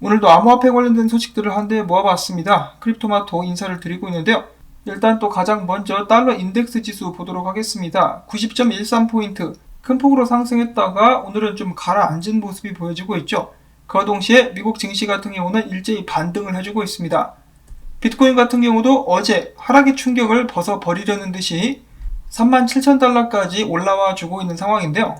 오늘도 암호화폐 관련된 소식들을 한데 모아봤습니다. 크립토마토 인사를 드리고 있는데요. 일단 또 가장 먼저 달러 인덱스 지수 보도록 하겠습니다. 90.13포인트 큰 폭으로 상승했다가 오늘은 좀 가라앉은 모습이 보여지고 있죠. 그와 동시에 미국 증시 같은 경우는 일제히 반등을 해주고 있습니다. 비트코인 같은 경우도 어제 하락의 충격을 벗어버리려는 듯이 37,000달러까지 올라와 주고 있는 상황인데요.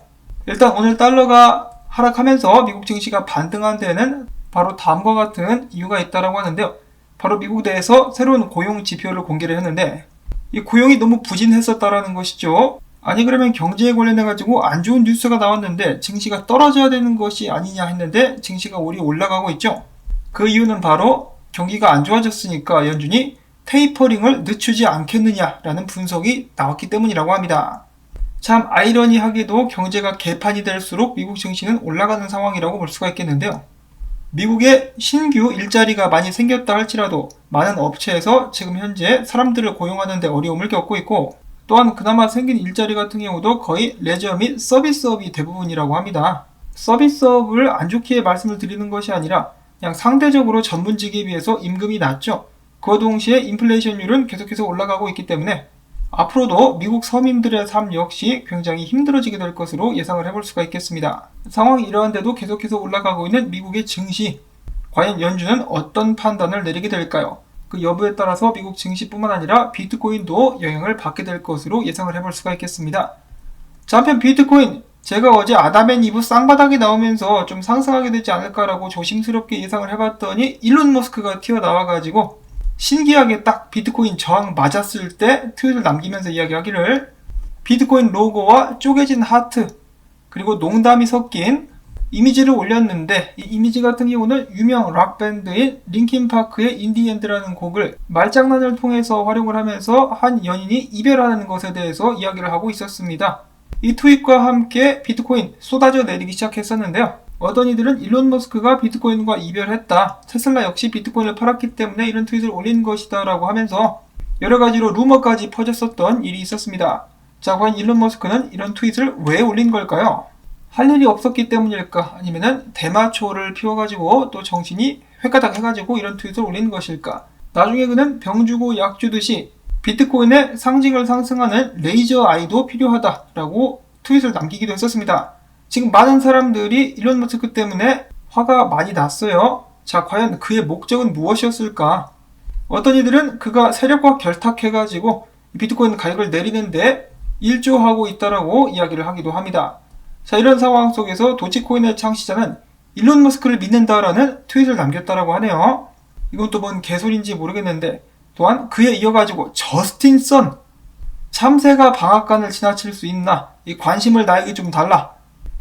일단 오늘 달러가 하락하면서 미국 증시가 반등한 데는 바로 다음과 같은 이유가 있다고 하는데요. 바로 미국 내에서 새로운 고용 지표를 공개를 했는데 이 고용이 너무 부진했었다라는 것이죠. 아니 그러면 경제에 관련해 가지고 안 좋은 뉴스가 나왔는데 증시가 떨어져야 되는 것이 아니냐 했는데 증시가 오히려 올라가고 있죠. 그 이유는 바로 경기가 안 좋아졌으니까 연준이 테이퍼링을 늦추지 않겠느냐라는 분석이 나왔기 때문이라고 합니다. 참 아이러니하게도 경제가 개판이 될수록 미국 증시는 올라가는 상황이라고 볼 수가 있겠는데요. 미국에 신규 일자리가 많이 생겼다 할지라도 많은 업체에서 지금 현재 사람들을 고용하는 데 어려움을 겪고 있고 또한 그나마 생긴 일자리 같은 경우도 거의 레저 및 서비스업이 대부분이라고 합니다. 서비스업을 안 좋게 말씀을 드리는 것이 아니라 그냥 상대적으로 전문직에 비해서 임금이 낮죠. 그와 동시에 인플레이션율은 계속해서 올라가고 있기 때문에 앞으로도 미국 서민들의 삶 역시 굉장히 힘들어지게 될 것으로 예상을 해볼 수가 있겠습니다. 상황이 이러한데도 계속해서 올라가고 있는 미국의 증시, 과연 연준은 어떤 판단을 내리게 될까요? 그 여부에 따라서 미국 증시뿐만 아니라 비트코인도 영향을 받게 될 것으로 예상을 해볼 수가 있겠습니다. 자, 한편 비트코인, 제가 어제 아담 앤 이브 쌍바닥이 나오면서 좀 상승하게 되지 않을까라고 조심스럽게 예상을 해봤더니 일론 머스크가 튀어나와가지고 신기하게 딱 비트코인 저항 맞았을 때 트윗을 남기면서 이야기하기를 비트코인 로고와 쪼개진 하트 그리고 농담이 섞인 이미지를 올렸는데 이 이미지 같은 경우는 유명 락밴드인 링킨파크의 인디엔드라는 곡을 말장난을 통해서 활용을 하면서 한 연인이 이별하는 것에 대해서 이야기를 하고 있었습니다. 이 트윗과 함께 비트코인 쏟아져 내리기 시작했었는데요. 어떤 이들은 일론 머스크가 비트코인과 이별했다. 테슬라 역시 비트코인을 팔았기 때문에 이런 트윗을 올린 것이다 라고 하면서 여러가지로 루머까지 퍼졌었던 일이 있었습니다. 자, 과연 일론 머스크는 이런 트윗을 왜 올린 걸까요? 할 일이 없었기 때문일까? 아니면은 대마초를 피워가지고 또 정신이 획가닥 해가지고 이런 트윗을 올린 것일까? 나중에 그는 병 주고 약 주듯이 비트코인의 상징을 상승하는 레이저 아이도 필요하다라고 트윗을 남기기도 했었습니다. 지금 많은 사람들이 일론 머스크 때문에 화가 많이 났어요. 자, 과연 그의 목적은 무엇이었을까? 어떤 이들은 그가 세력과 결탁해가지고 비트코인 가격을 내리는데 일조하고 있다라고 이야기를 하기도 합니다. 자, 이런 상황 속에서 도치코인의 창시자는 일론 머스크를 믿는다라는 트윗을 남겼다라고 하네요. 이건 또 뭔 개소리인지 모르겠는데 또한 그에 이어가지고 저스틴 선 참새가 방앗간을 지나칠 수 있나? 이 관심을 나에게 좀 달라.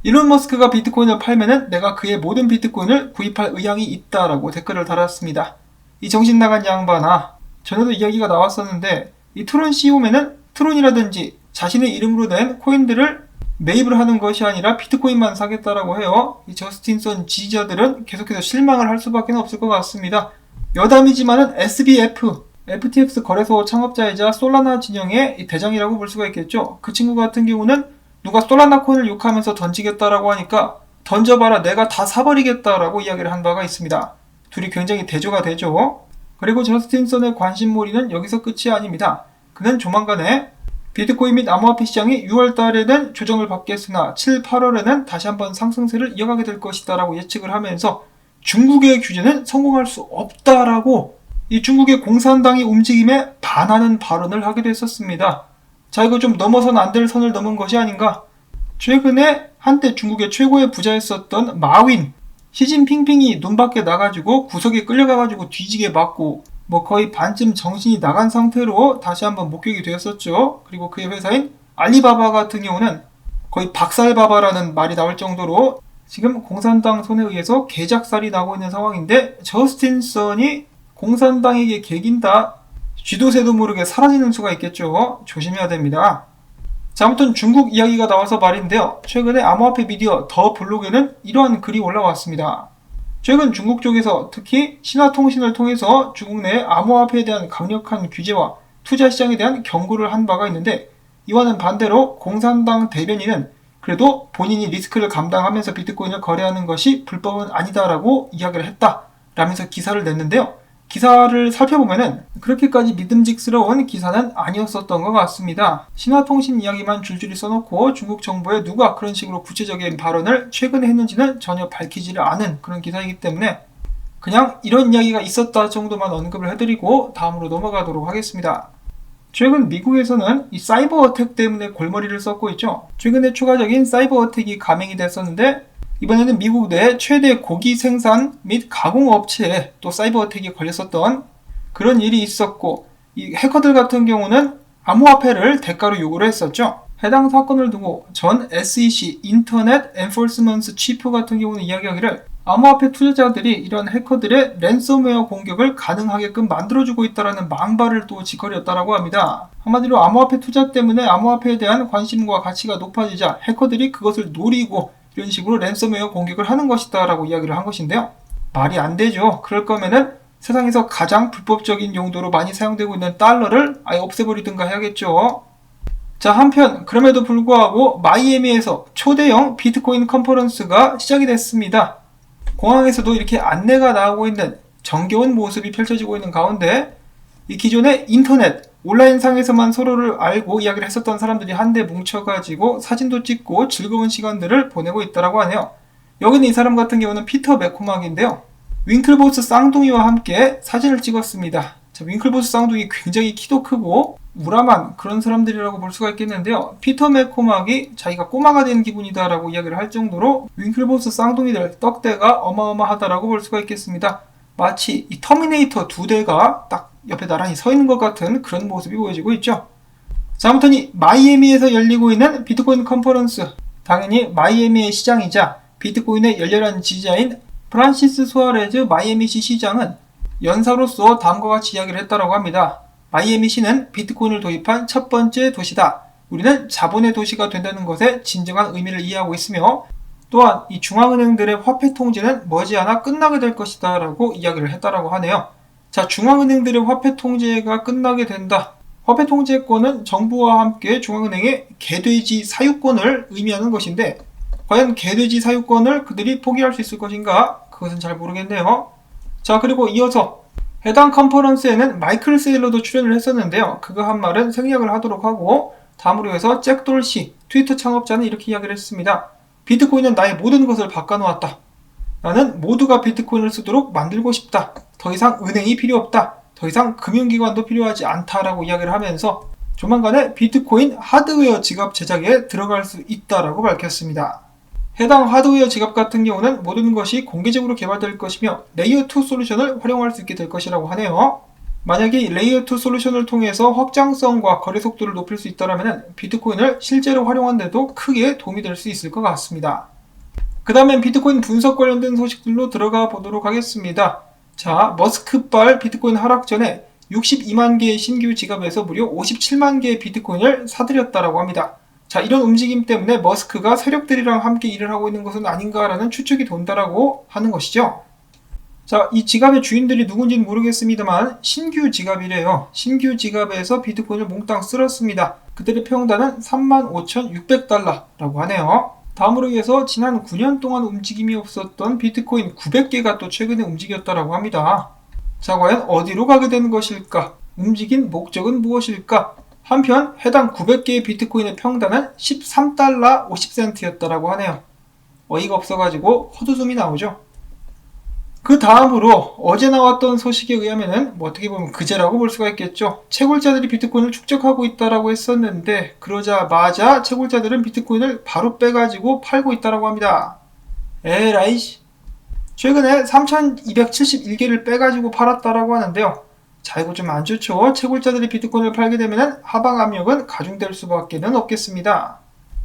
일론 머스크가 비트코인을 팔면은 내가 그의 모든 비트코인을 구입할 의향이 있다라고 댓글을 달았습니다. 이 정신 나간 양반아. 전에도 이야기가 나왔었는데 이 트론 CEO면은 트론이라든지 자신의 이름으로 된 코인들을 매입을 하는 것이 아니라 비트코인만 사겠다라고 해요. 이 저스틴 선 지지자들은 계속해서 실망을 할 수밖에 없을 것 같습니다. 여담이지만은 SBF, FTX 거래소 창업자이자 솔라나 진영의 대장이라고 볼 수가 있겠죠. 그 친구 같은 경우는 누가 솔라나 코인을 욕하면서 던지겠다라고 하니까 던져봐라 내가 다 사버리겠다라고 이야기를 한 바가 있습니다. 둘이 굉장히 대조가 되죠. 그리고 저스틴 선의 관심몰이는 여기서 끝이 아닙니다. 그는 조만간에 비트코인 및 암호화폐 시장이 6월 달에는 조정을 받겠으나 7, 8월에는 다시 한번 상승세를 이어가게 될 것이다 라고 예측을 하면서 중국의 규제는 성공할 수 없다라고 이 중국의 공산당의 움직임에 반하는 발언을 하기도 했었습니다. 자, 이거 좀 넘어서는 안 될 선을 넘은 것이 아닌가? 최근에 한때 중국의 최고의 부자였었던 마윈, 시진핑핑이 눈 밖에 나가지고 구석에 끌려가가지고 뒤지게 맞고 뭐 거의 반쯤 정신이 나간 상태로 다시 한번 목격이 되었었죠. 그리고 그의 회사인 알리바바 같은 경우는 거의 박살바바라는 말이 나올 정도로 지금 공산당 손에 의해서 개작살이 나고 있는 상황인데 저스틴 선이 공산당에게 개긴다. 쥐도새도 모르게 사라지는 수가 있겠죠. 조심해야 됩니다. 자, 아무튼 중국 이야기가 나와서 말인데요. 최근에 암호화폐 미디어 더 블록에는 이러한 글이 올라왔습니다. 최근 중국 쪽에서 특히 신화통신을 통해서 중국 내 암호화폐에 대한 강력한 규제와 투자 시장에 대한 경고를 한 바가 있는데 이와는 반대로 공산당 대변인은 그래도 본인이 리스크를 감당하면서 비트코인을 거래하는 것이 불법은 아니다라고 이야기를 했다. 라면서 기사를 냈는데요. 기사를 살펴보면은 그렇게까지 믿음직스러운 기사는 아니었었던 것 같습니다. 신화통신 이야기만 줄줄이 써놓고 중국 정부에 누가 그런 식으로 구체적인 발언을 최근에 했는지는 전혀 밝히지를 않은 그런 기사이기 때문에 그냥 이런 이야기가 있었다 정도만 언급을 해드리고 다음으로 넘어가도록 하겠습니다. 최근 미국에서는 이 사이버 어택 때문에 골머리를 썩고 있죠. 최근에 추가적인 사이버 어택이 감행이 됐었는데 이번에는 미국 내 최대 고기 생산 및 가공 업체에 또 사이버 어택이 걸렸었던 그런 일이 있었고, 이 해커들 같은 경우는 암호화폐를 대가로 요구를 했었죠. 해당 사건을 두고 전 SEC 인터넷 엔포스먼트 치프 같은 경우는 이야기하기를 암호화폐 투자자들이 이런 해커들의 랜섬웨어 공격을 가능하게끔 만들어주고 있다는 망발을 또 짓거렸다고 합니다. 한마디로 암호화폐 투자 때문에 암호화폐에 대한 관심과 가치가 높아지자 해커들이 그것을 노리고 이런 식으로 랜섬웨어 공격을 하는 것이다 라고 이야기를 한 것인데요. 말이 안 되죠. 그럴 거면은 세상에서 가장 불법적인 용도로 많이 사용되고 있는 달러를 아예 없애버리든가 해야겠죠. 자, 한편 그럼에도 불구하고 마이애미에서 초대형 비트코인 컨퍼런스가 시작이 됐습니다. 공항에서도 이렇게 안내가 나오고 있는 정겨운 모습이 펼쳐지고 있는 가운데 이 기존의 인터넷 온라인상에서만 서로를 알고 이야기를 했었던 사람들이 한데 뭉쳐가지고 사진도 찍고 즐거운 시간들을 보내고 있다고 하네요. 여기는 이 사람 같은 경우는 피터 맥코막인데요. 윙클보스 쌍둥이와 함께 사진을 찍었습니다. 자, 윙클보스 쌍둥이 굉장히 키도 크고 우람한 그런 사람들이라고 볼 수가 있겠는데요. 피터 맥코막이 자기가 꼬마가 된 기분이다 라고 이야기를 할 정도로 윙클보스 쌍둥이들 떡대가 어마어마하다라고 볼 수가 있겠습니다. 마치 이 터미네이터 두 대가 딱 옆에 나란히 서 있는 것 같은 그런 모습이 보여지고 있죠. 자, 아무튼 이 마이애미에서 열리고 있는 비트코인 컨퍼런스, 당연히 마이애미의 시장이자 비트코인의 열렬한 지지자인 프란시스 수아레즈 마이애미시 시장은 연사로서 다음과 같이 이야기를 했다고 합니다. 마이애미시는 비트코인을 도입한 첫 번째 도시다. 우리는 자본의 도시가 된다는 것에 진정한 의미를 이해하고 있으며 또한 이 중앙은행들의 화폐 통제는 머지않아 끝나게 될 것이다 라고 이야기를 했다고 하네요. 자, 중앙은행들의 화폐 통제가 끝나게 된다. 화폐 통제권은 정부와 함께 중앙은행의 개돼지 사유권을 의미하는 것인데 과연 개돼지 사유권을 그들이 포기할 수 있을 것인가? 그것은 잘 모르겠네요. 자, 그리고 이어서 해당 컨퍼런스에는 마이클 세일러도 출연을 했었는데요. 그가 한 말은 생략을 하도록 하고 다음으로 해서 잭 돌시 트위터 창업자는 이렇게 이야기를 했습니다. 비트코인은 나의 모든 것을 바꿔놓았다. 나는 모두가 비트코인을 쓰도록 만들고 싶다. 더 이상 은행이 필요 없다. 더 이상 금융기관도 필요하지 않다라고 이야기를 하면서 조만간에 비트코인 하드웨어 지갑 제작에 들어갈 수 있다라고 밝혔습니다. 해당 하드웨어 지갑 같은 경우는 모든 것이 공개적으로 개발될 것이며 레이어2 솔루션을 활용할 수 있게 될 것이라고 하네요. 만약에 레이어2 솔루션을 통해서 확장성과 거래 속도를 높일 수 있다면 비트코인을 실제로 활용하는데도 크게 도움이 될 수 있을 것 같습니다. 그 다음엔 비트코인 분석 관련된 소식들로 들어가 보도록 하겠습니다. 자, 머스크발 비트코인 하락 전에 62만 개의 신규 지갑에서 무려 57만 개의 비트코인을 사들였다고 합니다. 자, 이런 움직임 때문에 머스크가 세력들이랑 함께 일을 하고 있는 것은 아닌가라는 추측이 돈다라고 하는 것이죠. 자, 이 지갑의 주인들이 누군지는 모르겠습니다만 신규 지갑이래요. 신규 지갑에서 비트코인을 몽땅 쓸었습니다. 그들의 평단은 35,600달러라고 하네요. 다음으로 해서 지난 9년 동안 움직임이 없었던 비트코인 900개가 또 최근에 움직였다고 합니다. 자, 과연 어디로 가게 되는 것일까? 움직인 목적은 무엇일까? 한편 해당 900개의 비트코인의 평단은 13달러 50센트였다고 하네요. 어이가 없어가지고 헛웃음이 나오죠. 그 다음으로 어제 나왔던 소식에 의하면은 어떻게 보면 그제라고 볼 수가 있겠죠. 채굴자들이 비트코인을 축적하고 있다라고 했었는데 그러자마자 채굴자들은 비트코인을 바로 빼가지고 팔고 있다라고 합니다. 에라이씨. 최근에 3271개를 빼가지고 팔았다라고 하는데요. 자, 이거 좀 안 좋죠. 채굴자들이 비트코인을 팔게 되면 하방 압력은 가중될 수밖에 없겠습니다.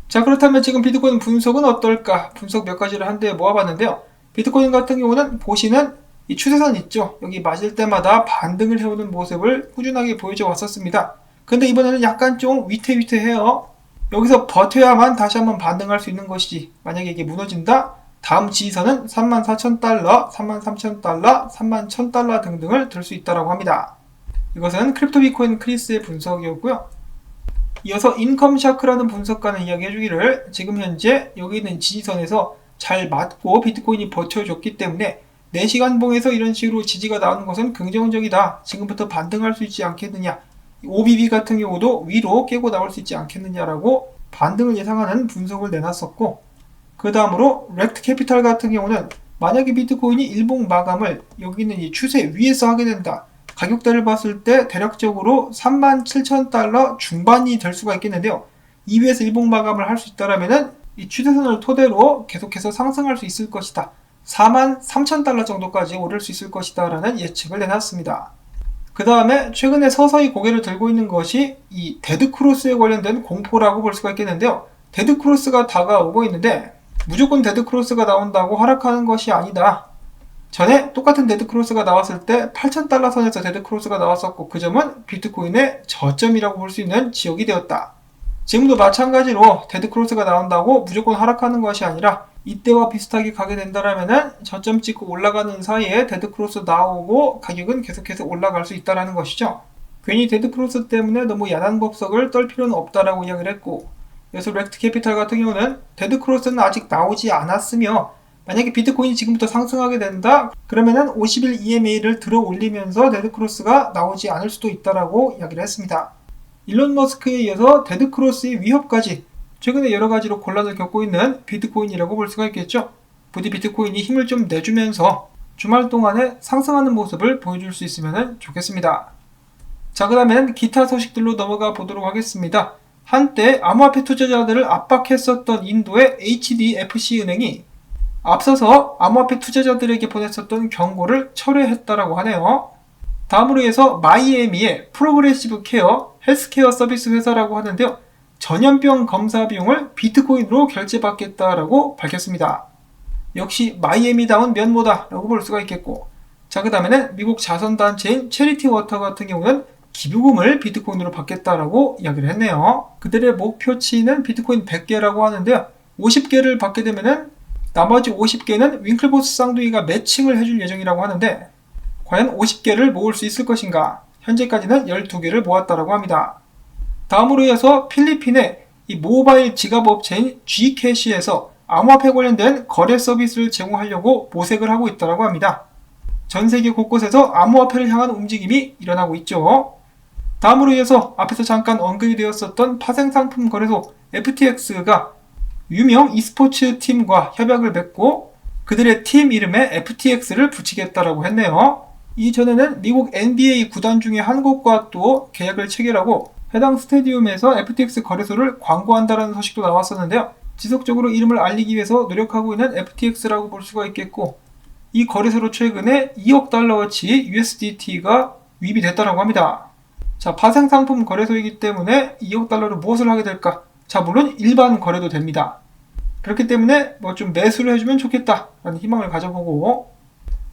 자, 그렇다면 지금 비트코인 분석은 어떨까? 분석 몇 가지를 한데 모아봤는데요. 비트코인 같은 경우는 보시는 이 추세선 있죠. 여기 맞을 때마다 반등을 해오는 모습을 꾸준하게 보여줘 왔었습니다. 근데 이번에는 약간 좀 위태위태해요. 여기서 버텨야만 다시 한번 반등할 수 있는 것이지. 만약에 이게 무너진다? 다음 지지선은 34,000달러, 33,000달러, 31,000달러 등등을 들 수 있다고 합니다. 이것은 크립토 비트코인 크리스의 분석이었고요. 이어서 인컴샤크라는 분석가는 이야기해주기를 지금 현재 여기 있는 지지선에서 잘 맞고 비트코인이 버텨줬기 때문에 4시간 봉에서 이런 식으로 지지가 나오는 것은 긍정적이다. 지금부터 반등할 수 있지 않겠느냐. OBB 같은 경우도 위로 깨고 나올 수 있지 않겠느냐라고 반등을 예상하는 분석을 내놨었고, 그 다음으로 렉트 캐피탈 같은 경우는 만약에 비트코인이 일봉 마감을 여기 있는 이 추세 위에서 하게 된다. 가격대를 봤을 때 대략적으로 37,000달러 중반이 될 수가 있겠는데요. 이 위에서 일봉 마감을 할 수 있다라면은 이 추세선을 토대로 계속해서 상승할 수 있을 것이다. 43,000달러 정도까지 오를 수 있을 것이다 라는 예측을 내놨습니다. 그 다음에 최근에 서서히 고개를 들고 있는 것이 이 데드크로스에 관련된 공포라고 볼 수가 있겠는데요. 데드크로스가 다가오고 있는데 무조건 데드크로스가 나온다고 하락하는 것이 아니다. 전에 똑같은 데드크로스가 나왔을 때 8,000달러 선에서 데드크로스가 나왔었고, 그 점은 비트코인의 저점이라고 볼 수 있는 지역이 되었다. 지금도 마찬가지로 데드크로스가 나온다고 무조건 하락하는 것이 아니라 이때와 비슷하게 가게 된다라면은 저점 찍고 올라가는 사이에 데드크로스 나오고 가격은 계속해서 올라갈 수 있다라는 것이죠. 괜히 데드크로스 때문에 너무 야단 법석을 떨 필요는 없다라고 이야기를 했고, 그래서 렉트 캐피탈 같은 경우는 데드크로스는 아직 나오지 않았으며 만약에 비트코인이 지금부터 상승하게 된다 그러면은 50일 EMA를 들어 올리면서 데드크로스가 나오지 않을 수도 있다라고 이야기를 했습니다. 일론 머스크에 이어서 데드크로스의 위협까지 최근에 여러가지로 곤란을 겪고 있는 비트코인이라고 볼 수가 있겠죠. 부디 비트코인이 힘을 좀 내주면서 주말 동안에 상승하는 모습을 보여줄 수 있으면 좋겠습니다. 자, 그 다음엔 기타 소식들로 넘어가 보도록 하겠습니다. 한때 암호화폐 투자자들을 압박했었던 인도의 HDFC 은행이 앞서서 암호화폐 투자자들에게 보냈었던 경고를 철회했다라고 하네요. 다음으로 해서 마이애미의 프로그레시브 케어 헬스케어 서비스 회사라고 하는데요. 전염병 검사 비용을 비트코인으로 결제받겠다라고 밝혔습니다. 역시 마이애미다운 면모다라고 볼 수가 있겠고, 자, 그 다음에는 미국 자선단체인 체리티 워터 같은 경우는 기부금을 비트코인으로 받겠다라고 이야기를 했네요. 그들의 목표치는 비트코인 100개라고 하는데요. 50개를 받게 되면은 나머지 50개는 윙클보스 쌍둥이가 매칭을 해줄 예정이라고 하는데, 과연 50개를 모을 수 있을 것인가? 현재까지는 12개를 모았다라고 합니다. 다음으로 이어서 필리핀의 이 모바일 지갑 업체인 Gcash에서 암호화폐 관련된 거래 서비스를 제공하려고 모색을 하고 있다고 합니다. 전 세계 곳곳에서 암호화폐를 향한 움직임이 일어나고 있죠. 다음으로 이어서 앞에서 잠깐 언급이 되었었던 파생상품 거래소 FTX가 유명 e스포츠 팀과 협약을 맺고 그들의 팀 이름에 FTX를 붙이겠다라고 했네요. 이전에는 미국 NBA 구단 중에 한 곳과 또 계약을 체결하고 해당 스테디움에서 FTX 거래소를 광고한다는 소식도 나왔었는데요. 지속적으로 이름을 알리기 위해서 노력하고 있는 FTX라고 볼 수가 있겠고, 이 거래소로 최근에 2억 달러어치 USDT가 유입이 됐다고 합니다. 자, 파생상품 거래소이기 때문에 2억 달러로 무엇을 하게 될까? 자, 물론 일반 거래도 됩니다. 그렇기 때문에 뭐 좀 매수를 해주면 좋겠다라는 희망을 가져보고,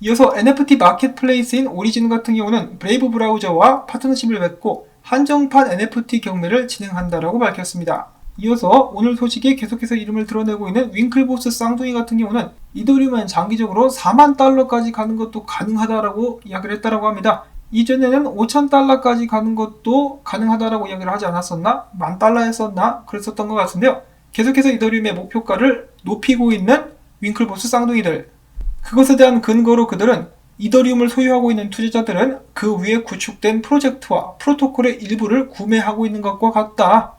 이어서 NFT 마켓플레이스인 오리진 같은 경우는 브레이브 브라우저와 파트너십을 맺고 한정판 NFT 경매를 진행한다라고 밝혔습니다. 이어서 오늘 소식에 계속해서 이름을 드러내고 있는 윙클보스 쌍둥이 같은 경우는 이더리움은 장기적으로 4만 달러까지 가는 것도 가능하다라고 이야기를 했다고 합니다. 이전에는 5천 달러까지 가는 것도 가능하다라고 이야기를 하지 않았었나? 10,000달러 했었나? 그랬었던 것 같은데요. 계속해서 이더리움의 목표가를 높이고 있는 윙클보스 쌍둥이들. 그것에 대한 근거로 그들은 이더리움을 소유하고 있는 투자자들은 그 위에 구축된 프로젝트와 프로토콜의 일부를 구매하고 있는 것과 같다.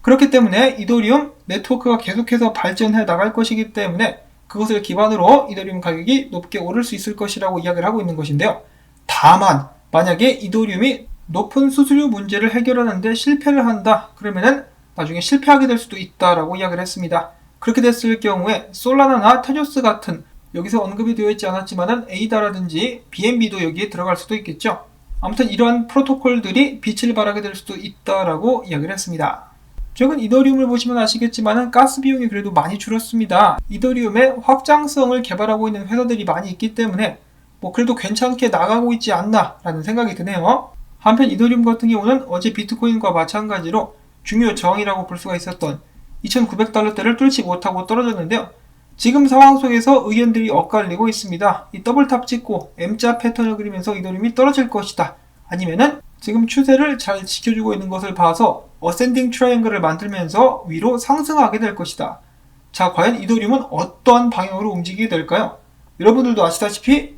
그렇기 때문에 이더리움 네트워크가 계속해서 발전해 나갈 것이기 때문에 그것을 기반으로 이더리움 가격이 높게 오를 수 있을 것이라고 이야기를 하고 있는 것인데요. 다만 만약에 이더리움이 높은 수수료 문제를 해결하는데 실패를 한다. 그러면은 나중에 실패하게 될 수도 있다라고 이야기를 했습니다. 그렇게 됐을 경우에 솔라나나 테조스 같은 여기서 언급이 되어 있지 않았지만은 에이다라든지 BNB도 여기에 들어갈 수도 있겠죠. 아무튼 이러한 프로토콜들이 빛을 발하게 될 수도 있다라고 이야기를 했습니다. 최근 이더리움을 보시면 아시겠지만은 가스 비용이 그래도 많이 줄었습니다. 이더리움의 확장성을 개발하고 있는 회사들이 많이 있기 때문에 뭐 그래도 괜찮게 나가고 있지 않나 라는 생각이 드네요. 한편 이더리움 같은 경우는 어제 비트코인과 마찬가지로 중요 저항이라고 볼 수가 있었던 2,900달러대를 뚫지 못하고 떨어졌는데요. 지금 상황 속에서 의견들이 엇갈리고 있습니다. 이 더블탑 찍고 M자 패턴을 그리면서 이더리움이 떨어질 것이다. 아니면은 지금 추세를 잘 지켜주고 있는 것을 봐서 어센딩 트라이앵글을 만들면서 위로 상승하게 될 것이다. 자, 과연 이더리움은 어떠한 방향으로 움직이게 될까요? 여러분들도 아시다시피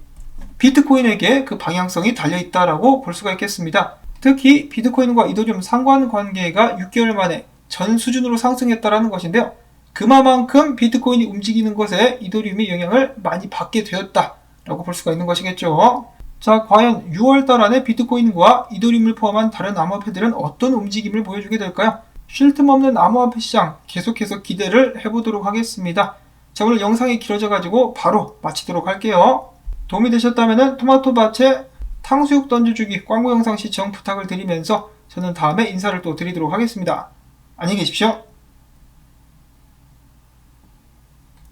비트코인에게 그 방향성이 달려있다라고 볼 수가 있겠습니다. 특히 비트코인과 이더리움 상관관계가 6개월 만에 전 수준으로 상승했다라는 것인데요. 그만큼 비트코인이 움직이는 것에 이더리움의 영향을 많이 받게 되었다라고 볼 수가 있는 것이겠죠. 자, 과연 6월달 안에 비트코인과 이더리움을 포함한 다른 암호화폐들은 어떤 움직임을 보여주게 될까요? 쉴 틈 없는 암호화폐 시장 계속해서 기대를 해보도록 하겠습니다. 자, 오늘 영상이 길어져가지고 바로 마치도록 할게요. 도움이 되셨다면 토마토밭에 탕수육 던져주기 광고 영상 시청 부탁을 드리면서 저는 다음에 인사를 또 드리도록 하겠습니다. 안녕히 계십시오.